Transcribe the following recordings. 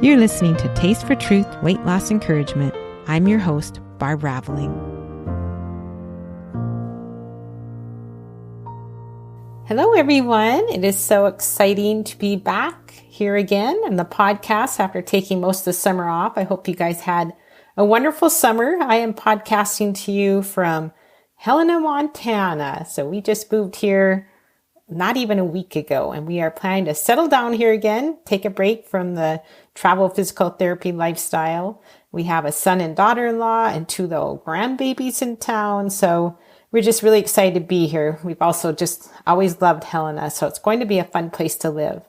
You're listening to Taste for Truth Weight Loss Encouragement. I'm your host, Barb Raveling. Hello, everyone. It is so exciting to be back here again in the podcast after taking most of the summer off. I hope you guys had a wonderful summer. I am podcasting to you from Helena, Montana. So we just moved here not even a week ago, and we are planning to settle down here again, take a break from the travel physical therapy lifestyle. We have a son and daughter-in-law and 2 little grandbabies in town. So we're just really excited to be here. We've also just always loved Helena, so it's going to be a fun place to live.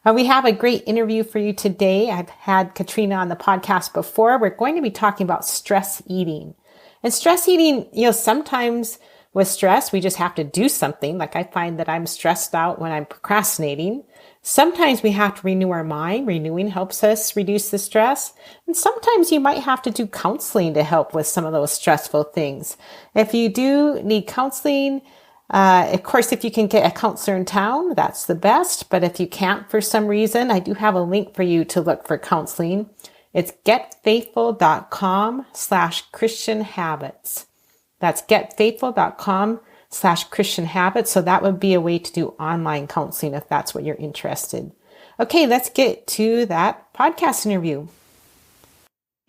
We have a great interview for you today. I've had Katrina on the podcast before. We're going to be talking about stress eating. And stress eating, sometimes with stress, we just have to do something. Like I find that I'm stressed out when I'm procrastinating. Sometimes we have to renew our mind. Renewing helps us reduce the stress. And sometimes you might have to do counseling to help with some of those stressful things. If you do need counseling, of course, if you can get a counselor in town, that's the best. But if you can't for some reason, I do have a link for you to look for counseling. It's getfaithful.com/Christian habits. That's getfaithful.com/Christian habits. So that would be a way to do online counseling if that's what you're interested. Okay, let's get to that podcast interview.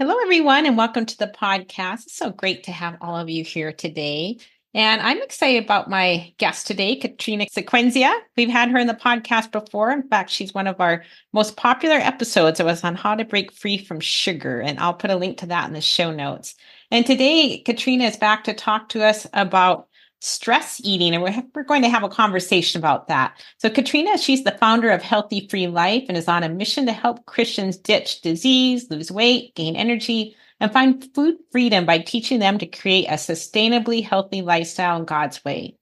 Hello, everyone, and welcome to the podcast. It's so great to have all of you here today. And I'm excited about my guest today, Katrina Sequenzia. We've had her in the podcast before. In fact, she's one of our most popular episodes. It was on how to break free from sugar, and I'll put a link to that in the show notes. And today, Katrina is back to talk to us about stress eating, and we're going to have a conversation about that. So Katrina, she's the founder of Healthy Free Life and is on a mission to help Christians ditch disease, lose weight, gain energy, and find food freedom by teaching them to create a sustainably healthy lifestyle in God's way.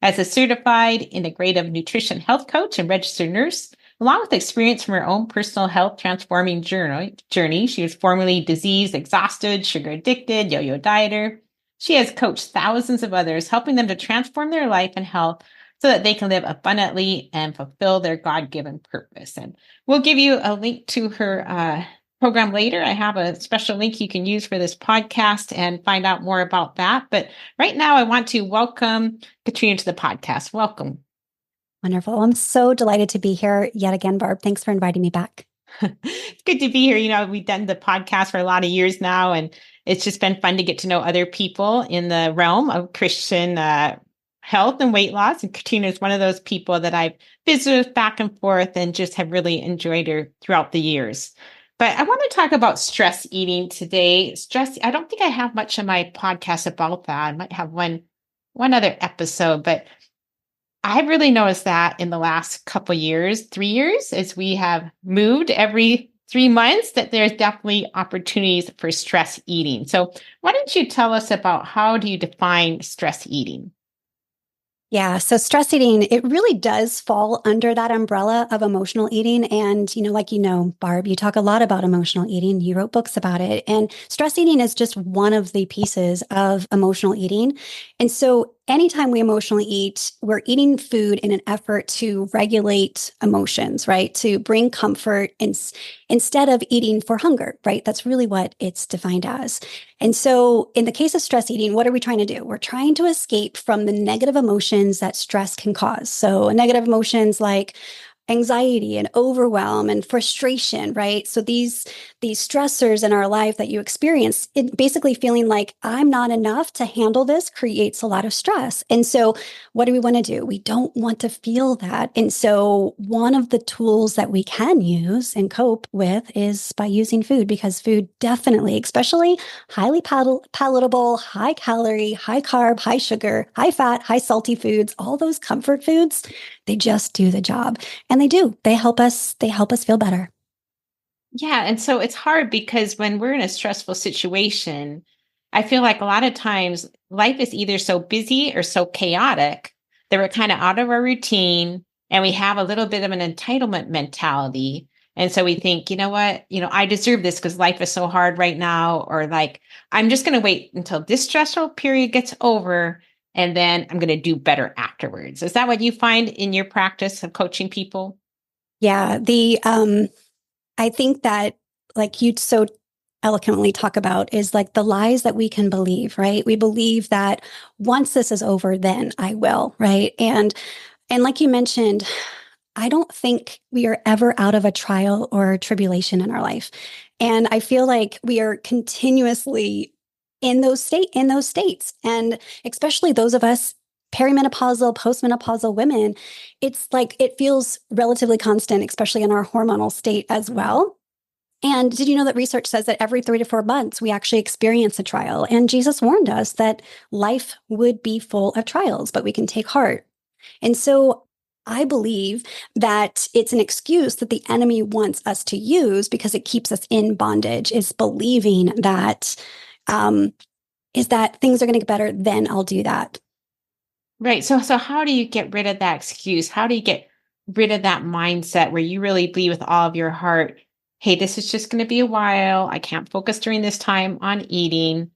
As a certified integrative nutrition health coach and registered nurse, along with experience from her own personal health transforming journey, she was formerly disease exhausted, sugar addicted, yo-yo dieter. She has coached thousands of others, helping them to transform their life and health so that they can live abundantly and fulfill their God-given purpose. And we'll give you a link to her program later. I have a special link you can use for this podcast and find out more about that. But right now, I want to welcome Katrina to the podcast. Welcome. Wonderful. I'm so delighted to be here yet again, Barb. Thanks for inviting me back. It's good to be here. We've done the podcast for a lot of years now, and it's just been fun to get to know other people in the realm of Christian health and weight loss. And Katrina is one of those people that I've visited with back and forth and just have really enjoyed her throughout the years. But I want to talk about stress eating today. I don't think I have much on my podcast about that. I might have one other episode, but I've really noticed that in the last couple years, 3 years, as we have moved every 3 months, that there's definitely opportunities for stress eating. So why don't you tell us about how do you define stress eating? Yeah. So stress eating, it really does fall under that umbrella of emotional eating. And, Barb, you talk a lot about emotional eating. You wrote books about it. And stress eating is just one of the pieces of emotional eating. And so anytime we emotionally eat, we're eating food in an effort to regulate emotions, right? To bring comfort instead of eating for hunger, right? That's really what it's defined as. And so in the case of stress eating, what are we trying to do? We're trying to escape from the negative emotions that stress can cause. So negative emotions like anxiety and overwhelm and frustration, right? So these stressors in our life that you experience, it basically feeling like I'm not enough to handle this creates a lot of stress. And so what do we want to do? We don't want to feel that. And so one of the tools that we can use and cope with is by using food, because food definitely, especially highly palatable, high calorie, high carb, high sugar, high fat, high salty foods, all those comfort foods, they just do the job. And they do. They help us feel better. Yeah. And so it's hard because when we're in a stressful situation, I feel like a lot of times life is either so busy or so chaotic that we're kind of out of our routine and we have a little bit of an entitlement mentality. And so we think, you know what, I deserve this because life is so hard right now. Or like, I'm just going to wait until this stressful period gets over and then I'm going to do better afterwards. Is that what you find in your practice of coaching people? Yeah. I think that like you so eloquently talk about is like the lies that we can believe, right? We believe that once this is over, then I will, right? And like you mentioned, I don't think we are ever out of a trial or tribulation in our life. And I feel like we are continuously in those states. And especially those of us perimenopausal, postmenopausal women, it's like it feels relatively constant, especially in our hormonal state as well. And did you know that research says that every 3 to 4 months we actually experience a trial? And Jesus warned us that life would be full of trials, but we can take heart. And so I believe that it's an excuse that the enemy wants us to use because it keeps us in bondage, is believing that is that things are going to get better, then I'll do that. Right. So how do you get rid of that excuse? How do you get rid of that mindset where you really believe with all of your heart, hey, this is just going to be a while. I can't focus during this time on eating.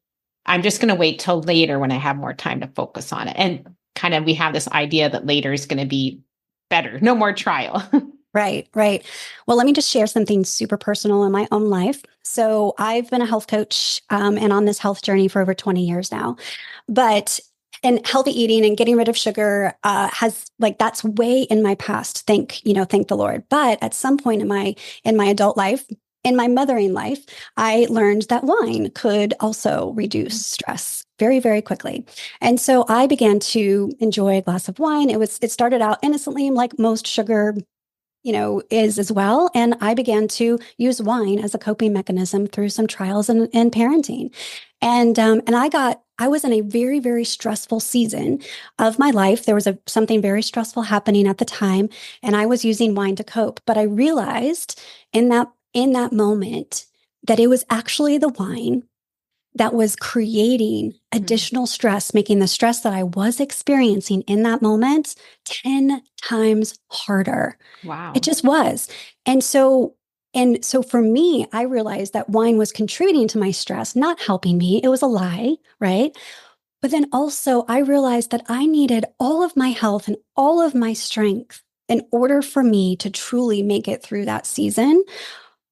I'm just going to wait till later when I have more time to focus on it. And kind of we have this idea that later is going to be better, no more trial. Right, right. Well, let me just share something super personal in my own life. So I've been a health coach and on this health journey for over 20 years now. But and healthy eating and getting rid of sugar has like that's way in my past. Thank the Lord. But at some point in my adult life, in my mothering life, I learned that wine could also reduce stress very, very quickly. And so I began to enjoy a glass of wine. It started out innocently, like most sugar is as well. And I began to use wine as a coping mechanism through some trials and parenting. And I was in a very, very stressful season of my life. There was something very stressful happening at the time, and I was using wine to cope. But I realized in that moment that it was actually the wine that was creating additional stress, making the stress that I was experiencing in that moment 10 times harder. It Wow. just was. And so for me, I realized that wine was contributing to my stress, not helping me. It was a lie, right? But then also I realized that I needed all of my health and all of my strength in order for me to truly make it through that season,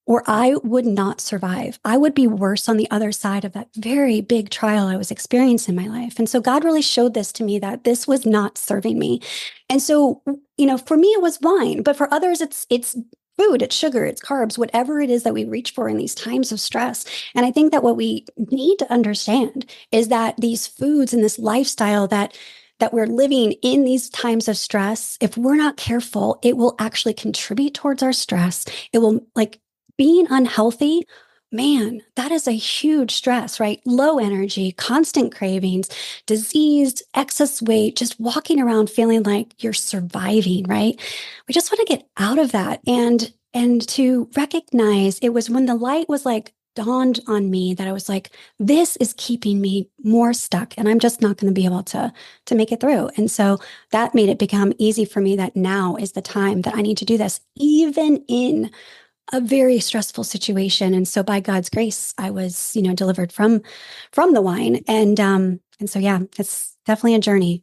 or I would not survive. I would be worse on the other side of that very big trial I was experiencing in my life. And so God really showed this to me that this was not serving me. And so, for me, it was wine, but for others, it's food, it's sugar, it's carbs, whatever it is that we reach for in these times of stress. And I think that what we need to understand is that these foods and this lifestyle that we're living in these times of stress, if we're not careful, it will actually contribute towards our stress. It will like being unhealthy, man, that is a huge stress, right? Low energy, constant cravings, diseased, excess weight, just walking around feeling like you're surviving, right? We just want to get out of that and to recognize it was when the light was like dawned on me that I was like, this is keeping me more stuck and I'm just not going to be able to make it through. And so that made it become easy for me that now is the time that I need to do this, even in a very stressful situation. And so by God's grace, I was, delivered from the wine. And so yeah, it's definitely a journey.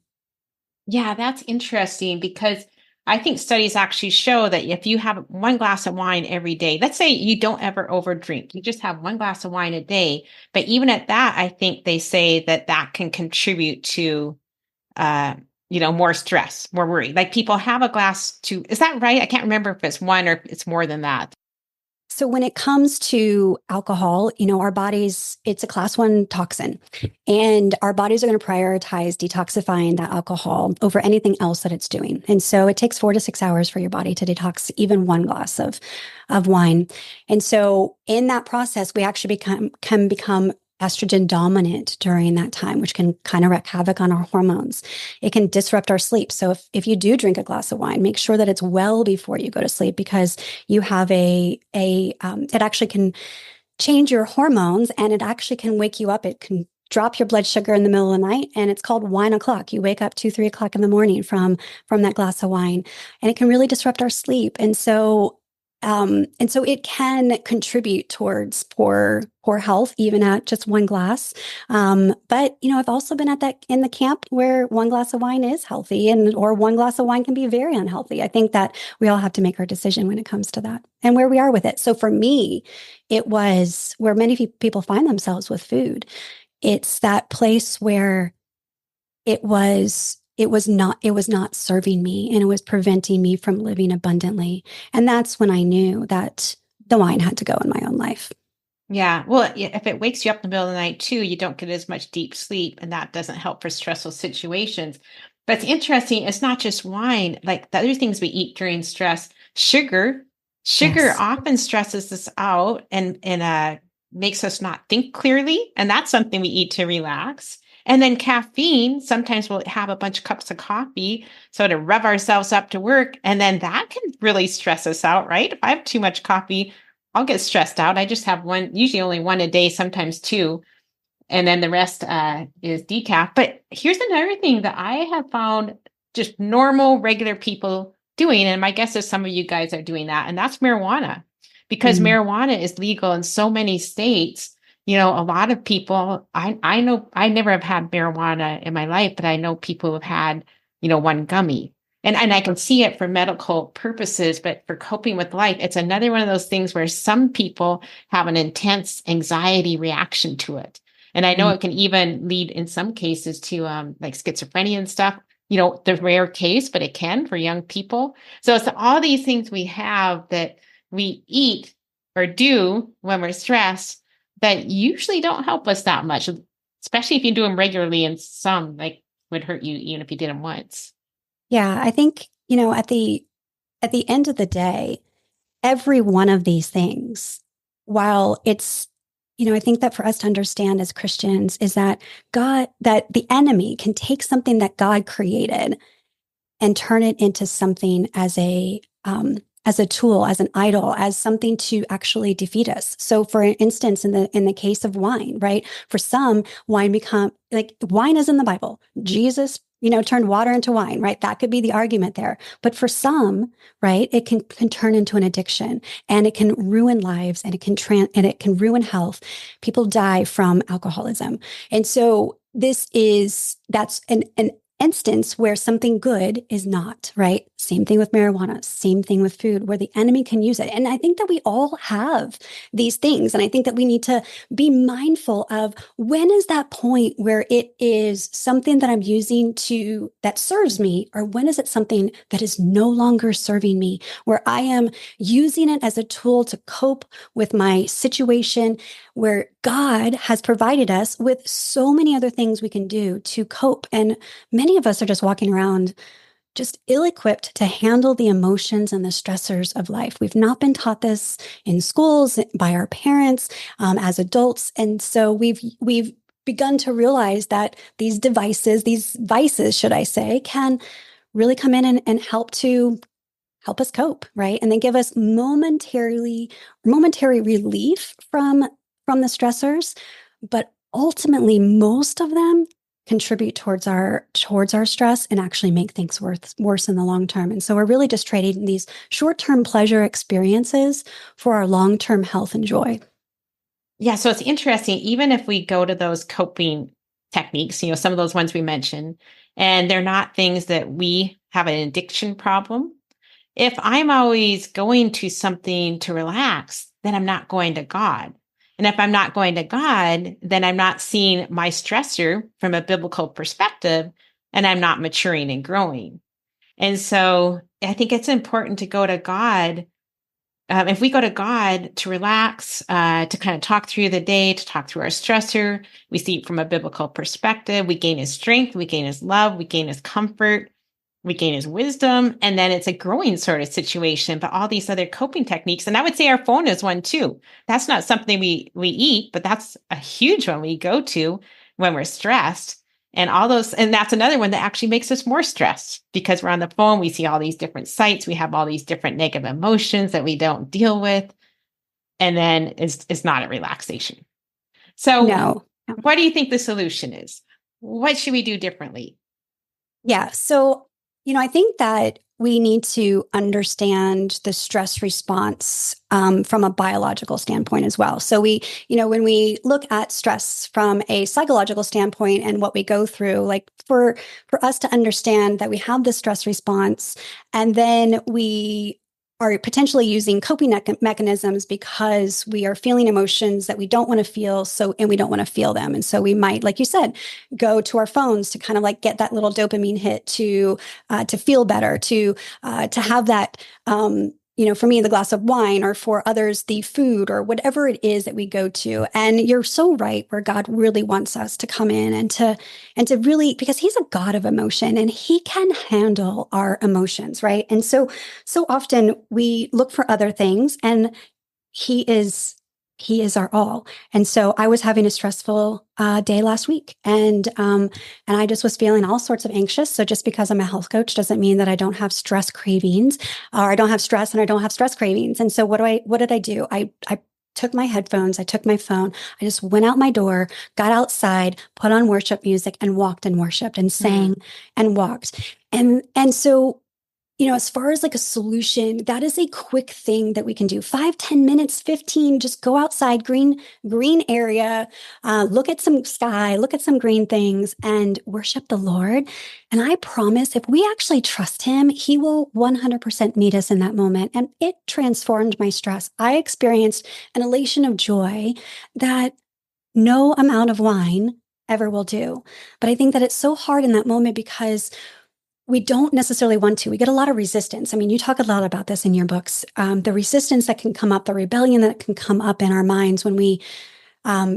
Yeah, that's interesting because I think studies actually show that if you have one glass of wine every day, let's say you don't ever overdrink, you just have one glass of wine a day. But even at that, I think they say that that can contribute to, uh, more stress, more worry. Like people have a glass to, is that right? I can't remember if it's one or if it's more than that. So when it comes to alcohol, our bodies, it's a class 1 toxin, and our bodies are going to prioritize detoxifying that alcohol over anything else that it's doing. And so it takes 4 to 6 hours for your body to detox even one glass of wine. And so in that process, we actually can become estrogen dominant during that time, which can kind of wreak havoc on our hormones. It can disrupt our sleep. So if you do drink a glass of wine, make sure that it's well before you go to sleep, because you have it actually can change your hormones, and it actually can wake you up. It can drop your blood sugar in the middle of the night, and it's called wine o'clock. You wake up 2, 3 o'clock in the morning from that glass of wine, and it can really disrupt our sleep. And so And so it can contribute towards poor health, even at just one glass. But I've also been at that in the camp where one glass of wine is healthy, and or one glass of wine can be very unhealthy. I think that we all have to make our decision when it comes to that and where we are with it. So for me, it was where many people find themselves with food. It's that place where it was not serving me, and it was preventing me from living abundantly. And that's when I knew that the wine had to go in my own life. Yeah. Well, if it wakes you up in the middle of the night too, you don't get as much deep sleep, and that doesn't help for stressful situations. But it's interesting, it's not just wine, like the other things we eat during stress, sugar. Sugar Yes. often stresses us out and makes us not think clearly. And that's something we eat to relax. And then caffeine, sometimes we'll have a bunch of cups of coffee so to rev ourselves up to work. And then that can really stress us out, right? If I have too much coffee, I'll get stressed out. I just have one, usually only one a day, sometimes two, and then the rest is decaf. But here's another thing that I have found just normal, regular people doing, and my guess is some of you guys are doing that, and that's marijuana. Because Mm. marijuana is legal in so many states. A lot of people, I know, I never have had marijuana in my life, but I know people who have had, one gummy. And I can see it for medical purposes, but for coping with life, it's another one of those things where some people have an intense anxiety reaction to it. And I know Mm. it can even lead in some cases to like schizophrenia and stuff. The rare case, but it can for young people. So it's all these things we have that we eat or do when we're stressed that usually don't help us that much, especially if you do them regularly, and some like would hurt you even if you did them once. Yeah, I think, at the end of the day, every one of these things, while I think that for us to understand as Christians is that that the enemy can take something that God created and turn it into something as a tool, as an idol, as something to actually defeat us. So, for instance, in the case of wine, right? For some, wine is in the Bible. Jesus, turned water into wine, right? That could be the argument there. But for some, right, it can turn into an addiction, and it can ruin lives, and it can ruin health. People die from alcoholism, and so that's an instance where something good is not, right? Same thing with marijuana, same thing with food, where the enemy can use it. And I think that we all have these things. And I think that we need to be mindful of when is that point where it is something that I'm using that serves me, or when is it something that is no longer serving me, where I am using it as a tool to cope with my situation, where God has provided us with so many other things we can do to cope. And many of us are just walking around just ill equipped to handle the emotions and the stressors of life. We've not been taught this in schools by our parents as adults. And so we've begun to realize that these vices, should I say, can really come in and help us cope, right? And they give us momentary relief from the stressors, but ultimately most of them contribute towards our stress and actually make things worse in the long term. And so we're really just trading these short-term pleasure experiences for our long-term health and joy. Yeah, so it's interesting. Even if we go to those coping techniques, some of those ones we mentioned, and they're not things that we have an addiction problem. If I'm always going to something to relax, then I'm not going to God. And if I'm not going to God, then I'm not seeing my stressor from a biblical perspective, and I'm not maturing and growing. And so I think it's important to go to God. If we go to God to relax, to kind of talk through the day, to talk through our stressor, we see it from a biblical perspective. We gain his strength, we gain his love, we gain his comfort, we gain his wisdom, and then it's a growing sort of situation. But all these other coping techniques, and I would say our phone is one too. That's not something we eat, but that's a huge one we go to when we're stressed. And all those, and that's another one that actually makes us more stressed because we're on the phone. We see all these different sites. We have all these different negative emotions that we don't deal with. And then it's not a relaxation. So, No. what do you think the solution is? What should we do differently? Yeah. So, I think that we need to understand the stress response from a biological standpoint as well. So when we look at stress from a psychological standpoint and what we go through, like for us to understand that we have the stress response, and then we are potentially using coping mechanisms because we are feeling emotions that we don't want to feel, and we don't want to feel them. And so we might, like you said, go to our phones to kind of like get that little dopamine hit to feel better, to have that, for me, the glass of wine, or for others, the food, or whatever it is that we go to. And you're so right, where God really wants us to come in and to really, because he's a God of emotion and he can handle our emotions, right? And so often we look for other things, and he is our all. And so I was having a stressful day last week, and I just was feeling all sorts of anxious. So just because I'm a health coach doesn't mean that I don't have stress cravings, or I don't have stress and I don't have stress cravings. And so what did I do? I took my headphones, I took my phone, I just went out my door, got outside, put on worship music, and walked and worshiped and sang and walked. And so, as far as like a solution, that is a quick thing that we can do. 5, 10 minutes, 15, just go outside, green area, look at some sky, look at some green things, and worship the Lord. And I promise, if we actually trust him, he will 100% meet us in that moment. And it transformed my stress. I experienced an elation of joy that no amount of wine ever will do. But I think that it's so hard in that moment because we don't necessarily want to. We get a lot of resistance. I mean, you talk a lot about this in your books, the resistance that can come up, the rebellion that can come up in our minds when we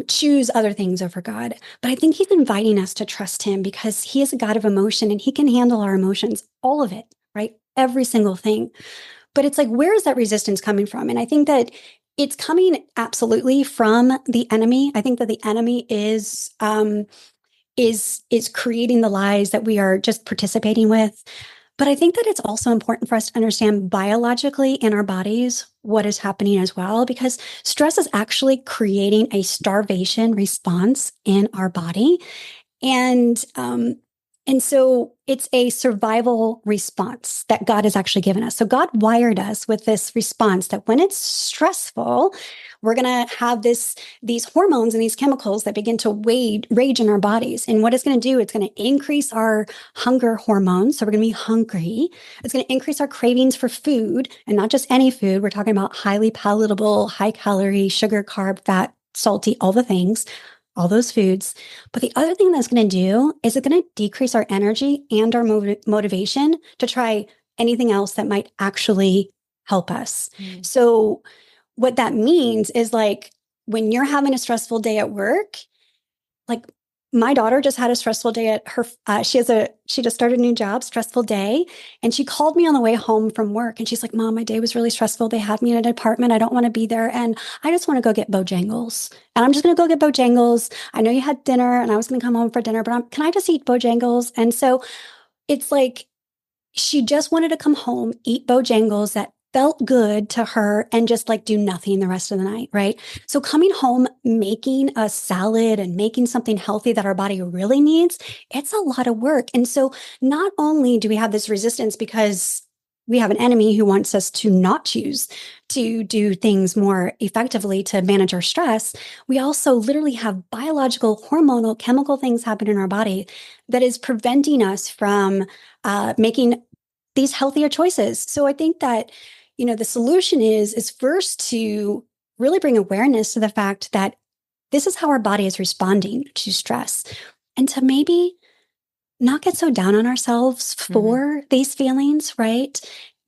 choose other things over God. But I think he's inviting us to trust him because he is a God of emotion and he can handle our emotions, all of it, right? Every single thing. But it's like, where is that resistance coming from? And I think that it's coming absolutely from the enemy. I think that the enemy is creating the lies that we are just participating with. But I think that it's also important for us to understand biologically in our bodies what is happening as well, because stress is actually creating a starvation response in our body. And so it's a survival response that God has actually given us. So God wired us with this response that when it's stressful, we're going to have these hormones and these chemicals that begin to rage in our bodies. And what it's going to do, it's going to increase our hunger hormones. So we're going to be hungry. It's going to increase our cravings for food, and not just any food. We're talking about highly palatable, high calorie, sugar, carb, fat, salty, all the things, all those foods. But the other thing that's going to do is it's going to decrease our energy and our motivation to try anything else that might actually help us. So what that means is, like, when you're having a stressful day at work, like my daughter just had a stressful day at her, she just started a new job, stressful day. And she called me on the way home from work and she's like, Mom, my day was really stressful. They had me in an apartment. I don't want to be there. And I just want to go get Bojangles. And I'm just going to go get Bojangles. I know you had dinner and I was going to come home for dinner, but can I just eat Bojangles? And so it's like, she just wanted to come home, eat Bojangles that felt good to her, and just like do nothing the rest of the night, right? So coming home, making a salad and making something healthy that our body really needs, it's a lot of work. And so not only do we have this resistance because we have an enemy who wants us to not choose to do things more effectively to manage our stress, we also literally have biological, hormonal, chemical things happen in our body that is preventing us from making these healthier choices. So I think that, the solution is first to really bring awareness to the fact that this is how our body is responding to stress, and to maybe not get so down on ourselves for these feelings, right?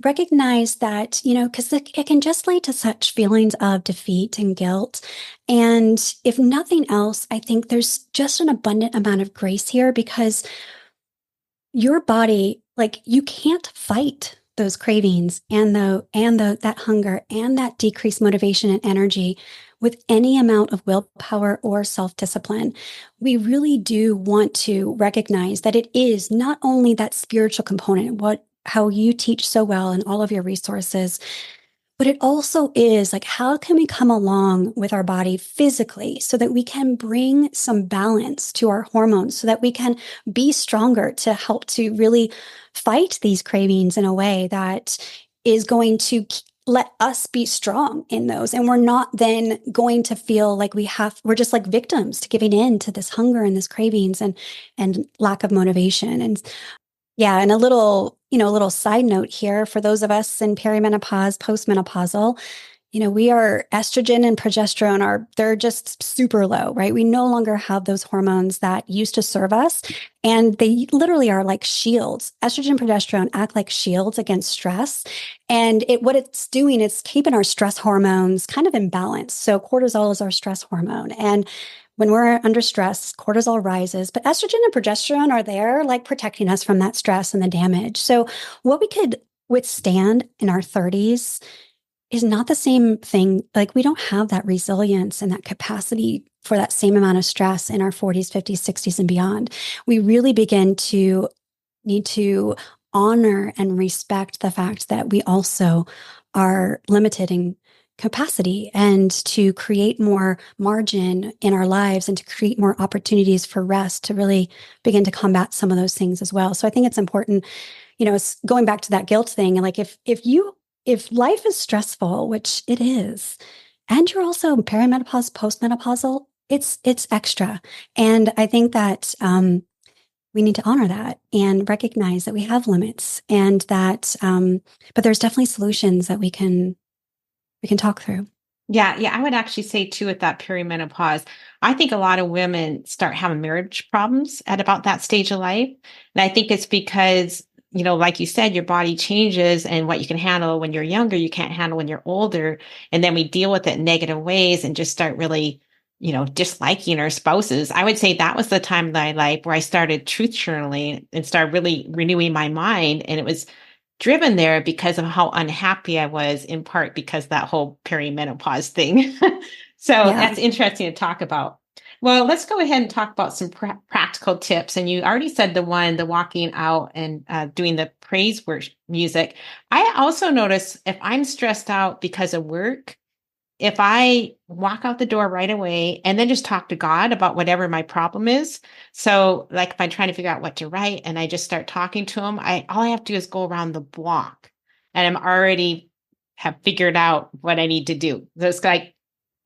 Recognize that, because it can just lead to such feelings of defeat and guilt. And if nothing else, I think there's just an abundant amount of grace here, because your body, like, you can't fight those cravings and that hunger and that decreased motivation and energy with any amount of willpower or self-discipline. We really do want to recognize that it is not only that spiritual component, how you teach so well in all of your resources, But it also is like, how can we come along with our body physically so that we can bring some balance to our hormones, so that we can be stronger to help to really fight these cravings in a way that is going to let us be strong in those. And we're not then going to feel like we're just like victims to giving in to this hunger and this cravings and lack of motivation. And yeah, and a little side note here for those of us in perimenopause, postmenopausal, we are estrogen and progesterone they're just super low, right? We no longer have those hormones that used to serve us. And they literally are like shields. Estrogen and progesterone act like shields against stress. And what it's doing is keeping our stress hormones kind of in balance. So cortisol is our stress hormone. And when we're under stress, cortisol rises, but estrogen and progesterone are there like protecting us from that stress and the damage. So what we could withstand in our 30s is not the same thing. Like we don't have that resilience and that capacity for that same amount of stress in our 40s, 50s, 60s, and beyond. We really begin to need to honor and respect the fact that we also are limited in capacity, and to create more margin in our lives and to create more opportunities for rest to really begin to combat some of those things as well. So I think it's important, it's going back to that guilt thing. And like if life is stressful, which it is, and you're also perimenopause, postmenopausal, it's extra. And I think that we need to honor that and recognize that we have limits, and that but there's definitely solutions that we can talk through. Yeah, yeah, I would actually say too at that perimenopause, I think a lot of women start having marriage problems at about that stage of life. And I think it's because, like you said, your body changes, and what you can handle when you're younger, you can't handle when you're older. And then we deal with it in negative ways and just start really, disliking our spouses. I would say that was the time in my life where I started truth journaling and started really renewing my mind. And it was driven there because of how unhappy I was, in part because that whole perimenopause thing. So Yeah. that's interesting to talk about. Well, let's go ahead and talk about some practical tips. And you already said the walking out and doing the praise worship music. I also notice if I'm stressed out because of work, if I walk out the door right away and then just talk to God about whatever my problem is. So like if I'm trying to figure out what to write and I just start talking to him, all I have to do is go around the block and I'm already have figured out what I need to do. So it's like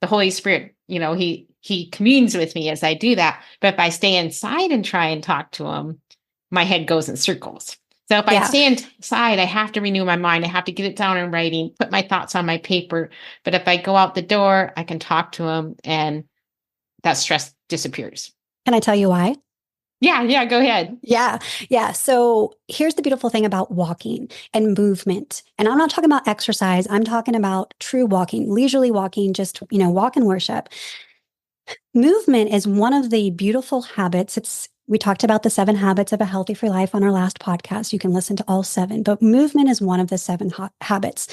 the Holy Spirit, he communes with me as I do that. But if I stay inside and try and talk to him, my head goes in circles. So if I Yeah. stay inside, I have to renew my mind. I have to get it down in writing, put my thoughts on my paper. But if I go out the door, I can talk to him and that stress disappears. Can I tell you why? Yeah, go ahead. Yeah. Yeah. So here's the beautiful thing about walking and movement. And I'm not talking about exercise. I'm talking about true walking, leisurely walking, just, walk and worship. Movement is one of the beautiful habits. We talked about the 7 habits of a healthy free life on our last podcast. You can listen to all 7, but movement is one of the 7 habits.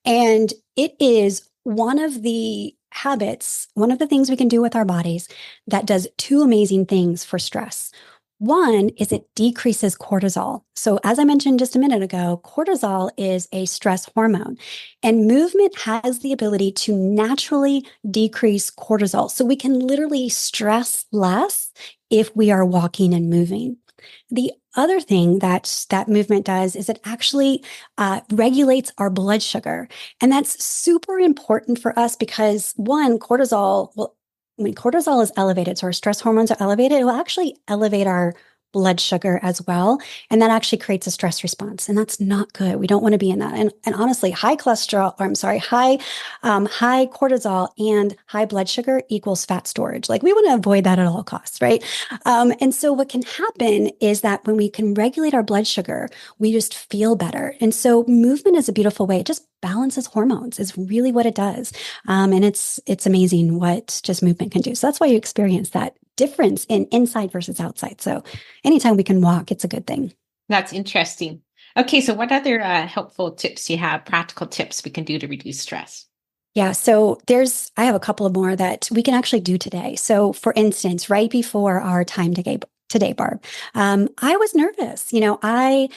And it is one of the habits, one of the things we can do with our bodies that does 2 amazing things for stress. One is it decreases cortisol. So, as I mentioned just a minute ago, cortisol is a stress hormone, and movement has the ability to naturally decrease cortisol. So, we can literally stress less if we are walking and moving. The other thing that movement does is it actually regulates our blood sugar. And that's super important for us because, one, when cortisol is elevated, so our stress hormones are elevated, it will actually elevate our blood sugar as well. And that actually creates a stress response. And that's not good. We don't want to be in that. And honestly, high cortisol and high blood sugar equals fat storage. Like we want to avoid that at all costs, right? And so what can happen is that when we can regulate our blood sugar, we just feel better. And so movement is a beautiful way. It just balances hormones is really what it does. And it's amazing what just movement can do. So that's why you experience that difference in inside versus outside. So anytime we can walk, it's a good thing. That's interesting. Okay, so what other helpful tips do you have, practical tips we can do to reduce stress? Yeah, so I have a couple of more that we can actually do today. So for instance, right before our time today, Barb, I was nervous. I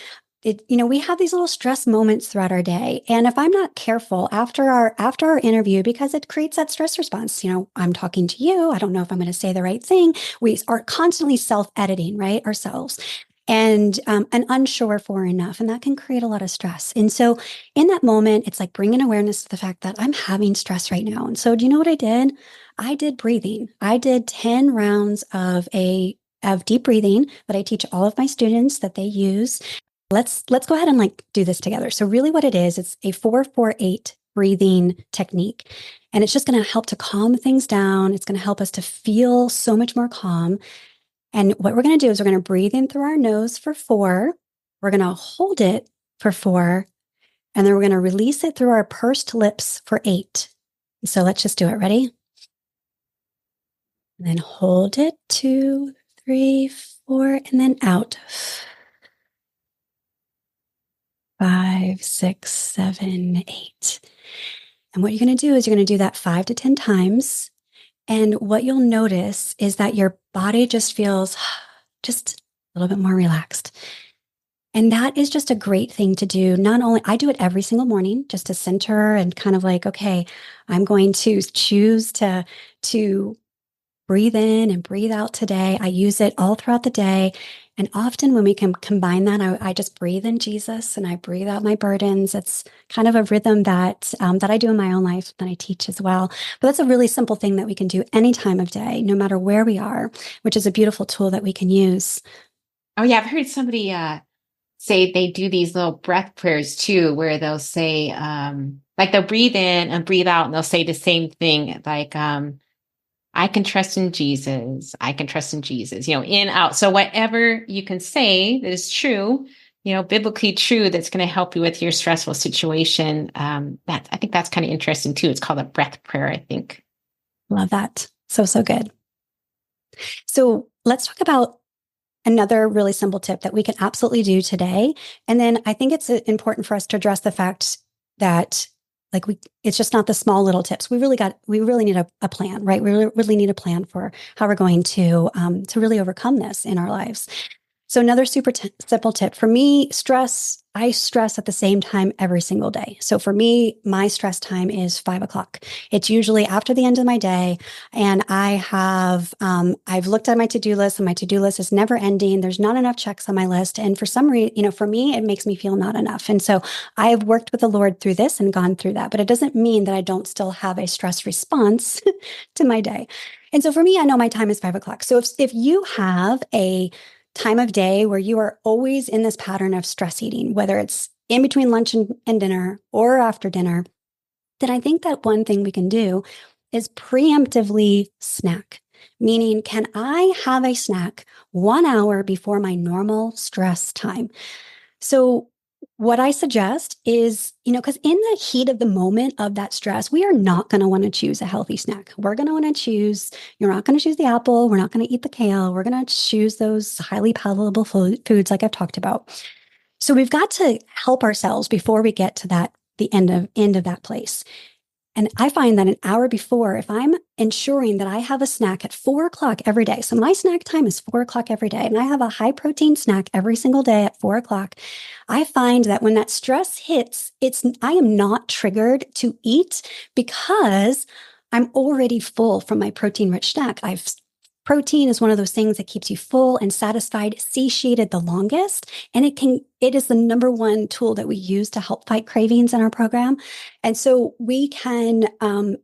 we have these little stress moments throughout our day. And if I'm not careful after our interview, because it creates that stress response, I'm talking to you. I don't know if I'm going to say the right thing. We are constantly self-editing, right? Ourselves and unsure for enough. And that can create a lot of stress. And so in that moment, it's like bringing awareness to the fact that I'm having stress right now. And so do you know what I did? I did breathing. I did 10 rounds of deep breathing that I teach all of my students that they use. Let's go ahead and do this together. So really what it is, it's a 4-4-8 breathing technique. And it's just going to help to calm things down. It's going to help us to feel so much more calm. And what we're going to do is we're going to breathe in through our nose for 4. We're going to hold it for 4. And then we're going to release it through our pursed lips for 8. So let's just do it. Ready? And then hold it, 2, 3, 4, and then out. 5, 6, 7, 8. And what you're going to do is you're going to do that 5 to 10 times. And what you'll notice is that your body just feels just a little bit more relaxed. And that is just a great thing to do. Not only, I do it every single morning just to center and kind of okay, I'm going to choose to breathe in and breathe out today. I use it all throughout the day. And often when we can combine that, I just breathe in Jesus and I breathe out my burdens. It's kind of a rhythm that I do in my own life that I teach as well. But that's a really simple thing that we can do any time of day, no matter where we are, which is a beautiful tool that we can use. Oh yeah, I've heard somebody say they do these little breath prayers too, where they'll say they'll breathe in and breathe out, and they'll say the same thing, I can trust in Jesus. I can trust in Jesus, in, out. So whatever you can say that is true, biblically true, that's going to help you with your stressful situation. I think that's kind of interesting too. It's called a breath prayer, I think. Love that. So good. So let's talk about another really simple tip that we can absolutely do today. And then I think it's important for us to address the fact that it's just not the small little tips. We really need a plan, right? We really need a plan for how we're going to really overcome this in our lives. So another super simple tip for me, I stress at the same time every single day. So for me, my stress time is 5 o'clock. It's usually after the end of my day. And I've looked at my to-do list and my to-do list is never ending. There's not enough checks on my list. And for some reason, for me, it makes me feel not enough. And so I have worked with the Lord through this and gone through that, but it doesn't mean that I don't still have a stress response to my day. And so for me, I know my time is 5 o'clock. So if you have a time of day where you are always in this pattern of stress eating, whether it's in between lunch and dinner or after dinner, then I think that one thing we can do is preemptively snack. Meaning, can I have a snack 1 hour before my normal stress time? So what I suggest is, because in the heat of the moment of that stress, we are not going to want to choose a healthy snack. You're not going to choose the apple. We're not going to eat the kale. We're going to choose those highly palatable foods like I've talked about. So we've got to help ourselves before we get to the end of that place. And I find that an hour before, if I'm ensuring that I have a snack at 4 o'clock every day, so my snack time is 4 o'clock every day, and I have a high protein snack every single day at 4 o'clock, I find that when that stress hits, I am not triggered to eat because I'm already full from my protein rich snack. Protein is one of those things that keeps you full and satisfied, satiated the longest. And it is the number one tool that we use to help fight cravings in our program. And so we can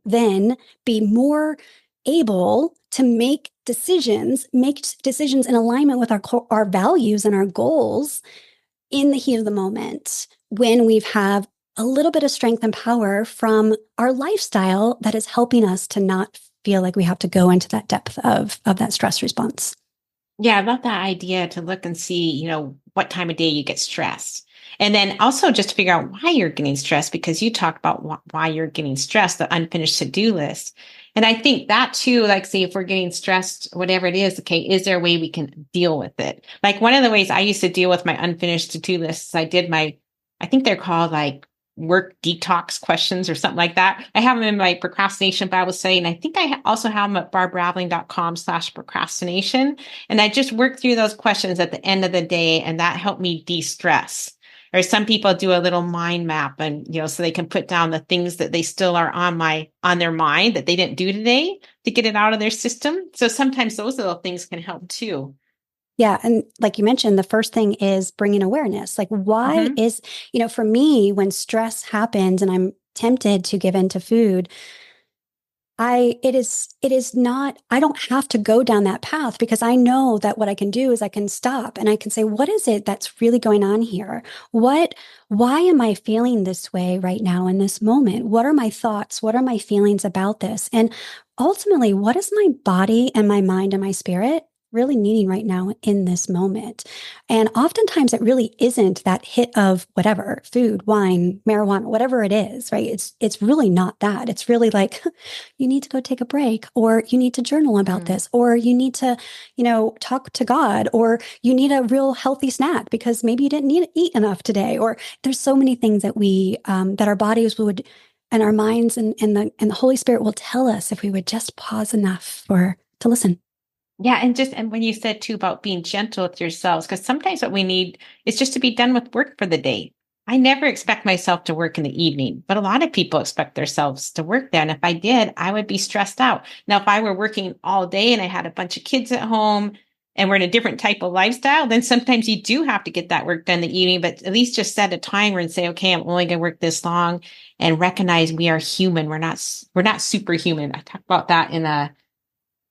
then be more able to make decisions in alignment with our values and our goals in the heat of the moment when we've have a little bit of strength and power from our lifestyle that is helping us to not feel like we have to go into that depth of that stress response. Yeah, I love that idea to look and see, what time of day you get stressed. And then also just to figure out why you're getting stressed, because you talked about why you're getting stressed, the unfinished to-do list. And I think that too, say if we're getting stressed, whatever it is, okay, is there a way we can deal with it? One of the ways I used to deal with my unfinished to-do lists, I think they're called work detox questions or something like that. I have them in my procrastination Bible study. And I think I also have them at barbaraveling.com/procrastination. And I just work through those questions at the end of the day. And that helped me de-stress. Or some people do a little mind map, and so they can put down the things that they still are on their mind that they didn't do today to get it out of their system. So sometimes those little things can help too. Yeah. And like you mentioned, the first thing is bringing awareness. Like, why Mm-hmm. is, for me, when stress happens and I'm tempted to give in to food, it is not, I don't have to go down that path because I know that what I can do is I can stop and I can say, what is it that's really going on here? Why am I feeling this way right now in this moment? What are my thoughts? What are my feelings about this? And ultimately, what is my body and my mind and my spirit really needing right now in this moment? And oftentimes it really isn't that hit of whatever, food, wine, marijuana, whatever it is, right? It's really not that. It's really like, you need to go take a break, or you need to journal about Mm. this, or you need to, talk to God, or you need a real healthy snack because maybe you didn't need to eat enough today. Or there's so many things that that our bodies would, and our minds and the Holy Spirit will tell us if we would just pause enough to listen. Yeah, and when you said too about being gentle with yourselves, because sometimes what we need is just to be done with work for the day. I never expect myself to work in the evening, but a lot of people expect themselves to work then. If I did, I would be stressed out. Now, if I were working all day and I had a bunch of kids at home and we're in a different type of lifestyle, then sometimes you do have to get that work done in the evening, but at least just set a timer and say, okay, I'm only going to work this long, and recognize we are human. We're not superhuman. I talk about that in the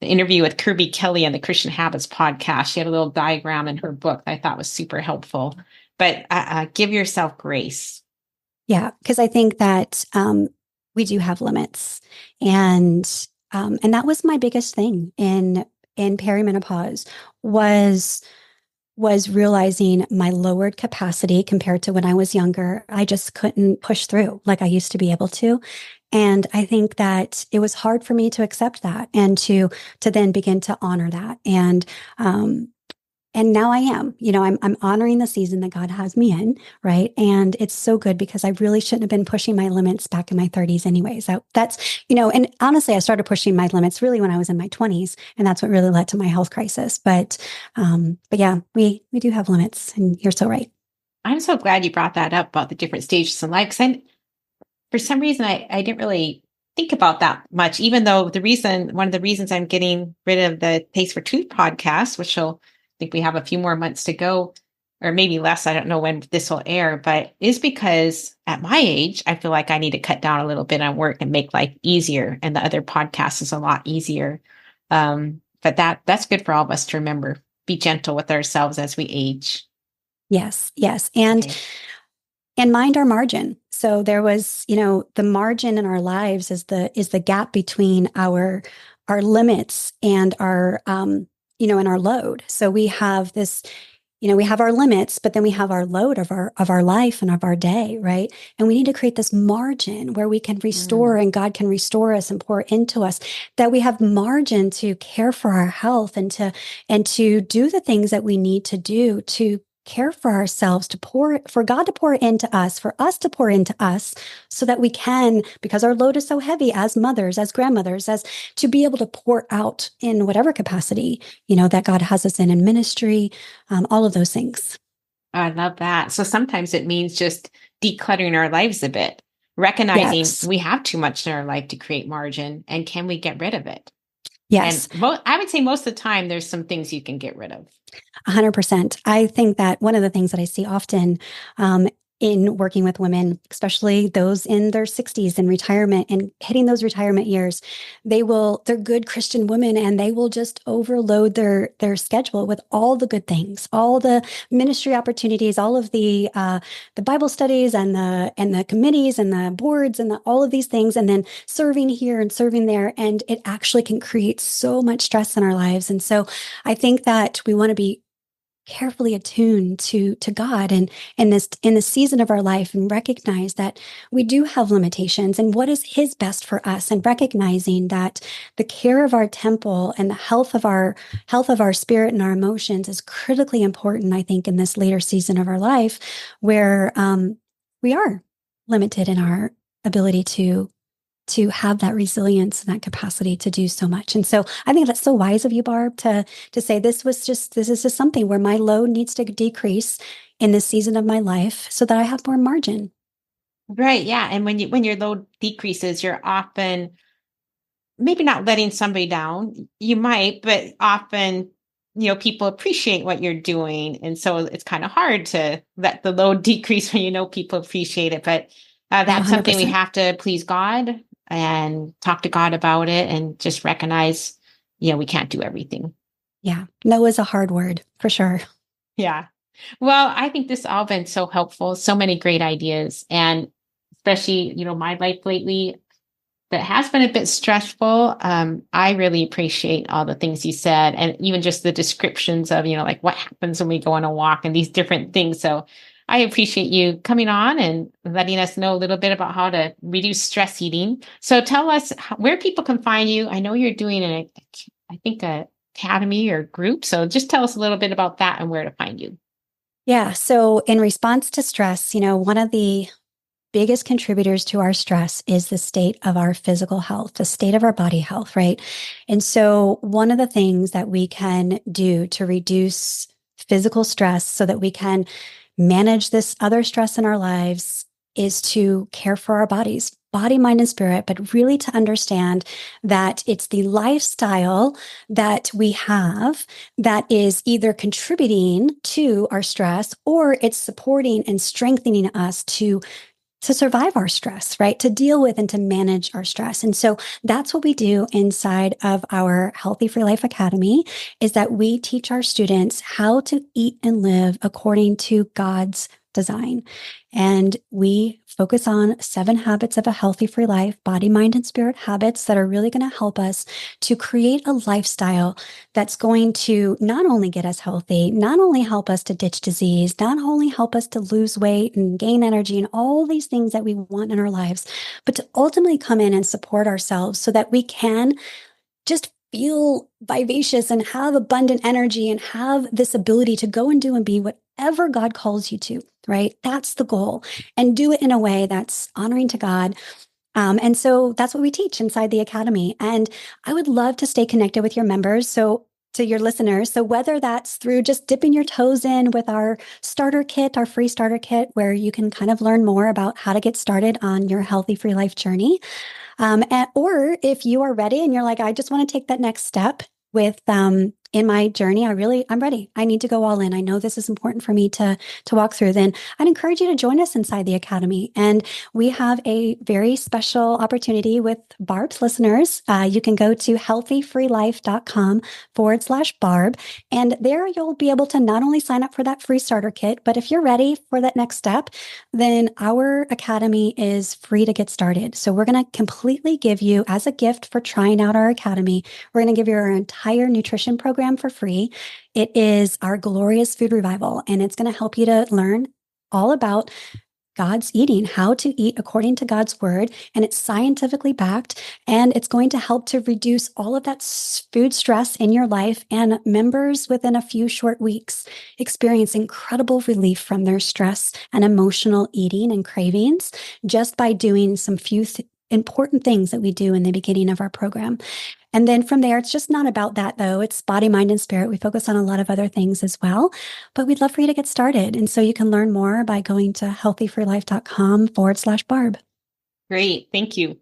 interview with Kirby Kelly on the Christian Habits podcast. She had a little diagram in her book that I thought was super helpful. But give yourself grace. Yeah, because I think that we do have limits, and that was my biggest thing in perimenopause was realizing my lowered capacity compared to when I was younger. I just couldn't push through like I used to be able to. And I think that it was hard for me to accept that and to then begin to honor that. And now I am, I'm honoring the season that God has me in, right? And it's so good because I really shouldn't have been pushing my limits back in my 30s anyways. That's, and honestly, I started pushing my limits really when I was in my 20s, and that's what really led to my health crisis. But yeah, we do have limits, and you're so right. I'm so glad you brought that up about the different stages in life. Because for some reason, I didn't really think about that much, even though one of the reasons I'm getting rid of the Taste for Tooth podcast, which will, I think we have a few more months to go, or maybe less. I don't know when this will air, but is because at my age, I feel like I need to cut down a little bit on work and make life easier. And the other podcast is a lot easier. But that's good for all of us to remember. Be gentle with ourselves as we age. Yes, yes. And Okay. mind our margin. So there was, the margin in our lives is the gap between our limits and our and our load. So we have this, we have our limits, but then we have our load of our life and of our day, right? And we need to create this margin where we can restore, Mm. and God can restore us and pour into us, that we have margin to care for our health and to do the things that we need to do to care for ourselves, for God to pour into us, for us to pour into us, so that we can, because our load is so heavy as mothers, as grandmothers, as to be able to pour out in whatever capacity, that God has us in ministry, all of those things. I love that. So sometimes it means just decluttering our lives a bit, recognizing Yes. we have too much in our life to create margin, and can we get rid of it? And Yes. I would say most of the time, there's some things you can get rid of. 100%. I think that one of the things that I see often in working with women, especially those in their 60s in retirement and hitting those retirement years, they're good Christian women, and they will just overload their schedule with all the good things, all the ministry opportunities, all of the Bible studies and the committees and the boards and all of these things, and then serving here and serving there. And it actually can create so much stress in our lives. And so I think that we want to be carefully attuned to God and in the season of our life, and recognize that we do have limitations and what is his best for us, and recognizing that the care of our temple and the health of our spirit and our emotions is critically important, I think, in this later season of our life, where we are limited in our ability to to have that resilience and that capacity to do so much. And so I think that's so wise of you, Barb, to say this is just something where my load needs to decrease in this season of my life so that I have more margin. Right. Yeah. And when your load decreases, you're often maybe not letting somebody down. You might, but often, people appreciate what you're doing. And so it's kind of hard to let the load decrease when people appreciate it. But Yeah, that's something we 100%. have to please God and talk to God about it and just recognize, we can't do everything. Yeah. No is a hard word for sure. Yeah. Well, I think this all been so helpful, so many great ideas. And especially, my life lately that has been a bit stressful. I really appreciate all the things you said and even just the descriptions of, like what happens when we go on a walk and these different things. So I appreciate you coming on and letting us know a little bit about how to reduce stress eating. So tell us where people can find you. I know you're doing I think a academy or group. So just tell us a little bit about that and where to find you. Yeah. So in response to stress, one of the biggest contributors to our stress is the state of our physical health, the state of our body health, right? And so, one of the things that we can do to reduce physical stress so that we can manage this other stress in our lives is to care for our bodies, body, mind, and spirit, but really to understand that it's the lifestyle that we have that is either contributing to our stress or it's supporting and strengthening us to survive our stress, right? To deal with and to manage our stress. And so that's what we do inside of our Healthy Free Life Academy is that we teach our students how to eat and live according to God's design. And we focus on 7 habits of a healthy free life, body, mind, and spirit habits that are really going to help us to create a lifestyle that's going to not only get us healthy, not only help us to ditch disease, not only help us to lose weight and gain energy and all these things that we want in our lives, but to ultimately come in and support ourselves so that we can just feel vivacious and have abundant energy and have this ability to go and do and be whatever God calls you to, right? That's the goal. And do it in a way that's honoring to God. And so that's what we teach inside the academy. And I would love to stay connected with your members. So to your listeners. So whether that's through just dipping your toes in with our starter kit, our free starter kit, where you can kind of learn more about how to get started on your healthy free life journey, or if you are ready and you're like, I just want to take that next step with in my journey, I'm ready. I need to go all in. I know this is important for me to walk through. Then I'd encourage you to join us inside the academy. And we have a very special opportunity with Barb's listeners. You can go to healthyfreelife.com/Barb. And there you'll be able to not only sign up for that free starter kit, but if you're ready for that next step, then our academy is free to get started. So we're going to completely give you, as a gift for trying out our academy, we're going to give you our entire nutrition program for free. It is our glorious food revival, and it's going to help you to learn all about God's eating, how to eat according to God's word. And it's scientifically backed, and it's going to help to reduce all of that food stress in your life. And members within a few short weeks experience incredible relief from their stress and emotional eating and cravings just by doing some few important things that we do in the beginning of our program. And then from there, it's just not about that, though. It's body, mind, and spirit. We focus on a lot of other things as well, but we'd love for you to get started. And so you can learn more by going to healthyfreelife.com/Barb. Great. Thank you.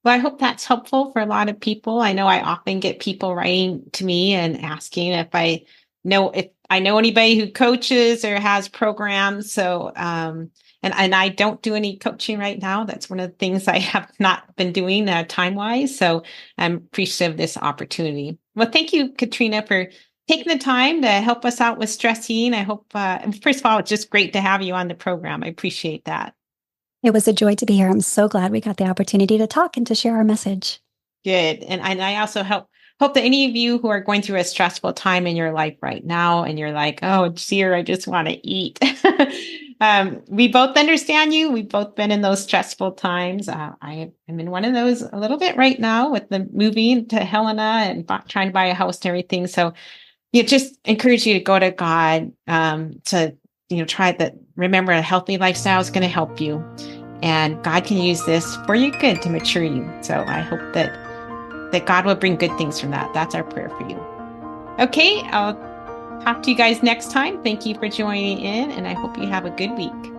Well, I hope that's helpful for a lot of people. I know I often get people writing to me and asking if I know anybody who coaches or has programs. So, and I don't do any coaching right now. That's one of the things I have not been doing time wise. So I'm appreciative of this opportunity. Well, thank you, Katrina, for taking the time to help us out with stress eating. I hope, first of all, it's just great to have you on the program. I appreciate that. It was a joy to be here. I'm so glad we got the opportunity to talk and to share our message. Good. And I also hope that any of you who are going through a stressful time in your life right now, and you're like, oh, dear, I just want to eat. We both understand you. We've both been in those stressful times. I am in one of those a little bit right now with the moving to Helena and trying to buy a house and everything. So just encourage you to go to God, to, try that. Remember, a healthy lifestyle is going to help you. And God can use this for your good to mature you. So I hope that God will bring good things from that. That's our prayer for you. Okay, I'll talk to you guys next time. Thank you for joining in, and I hope you have a good week.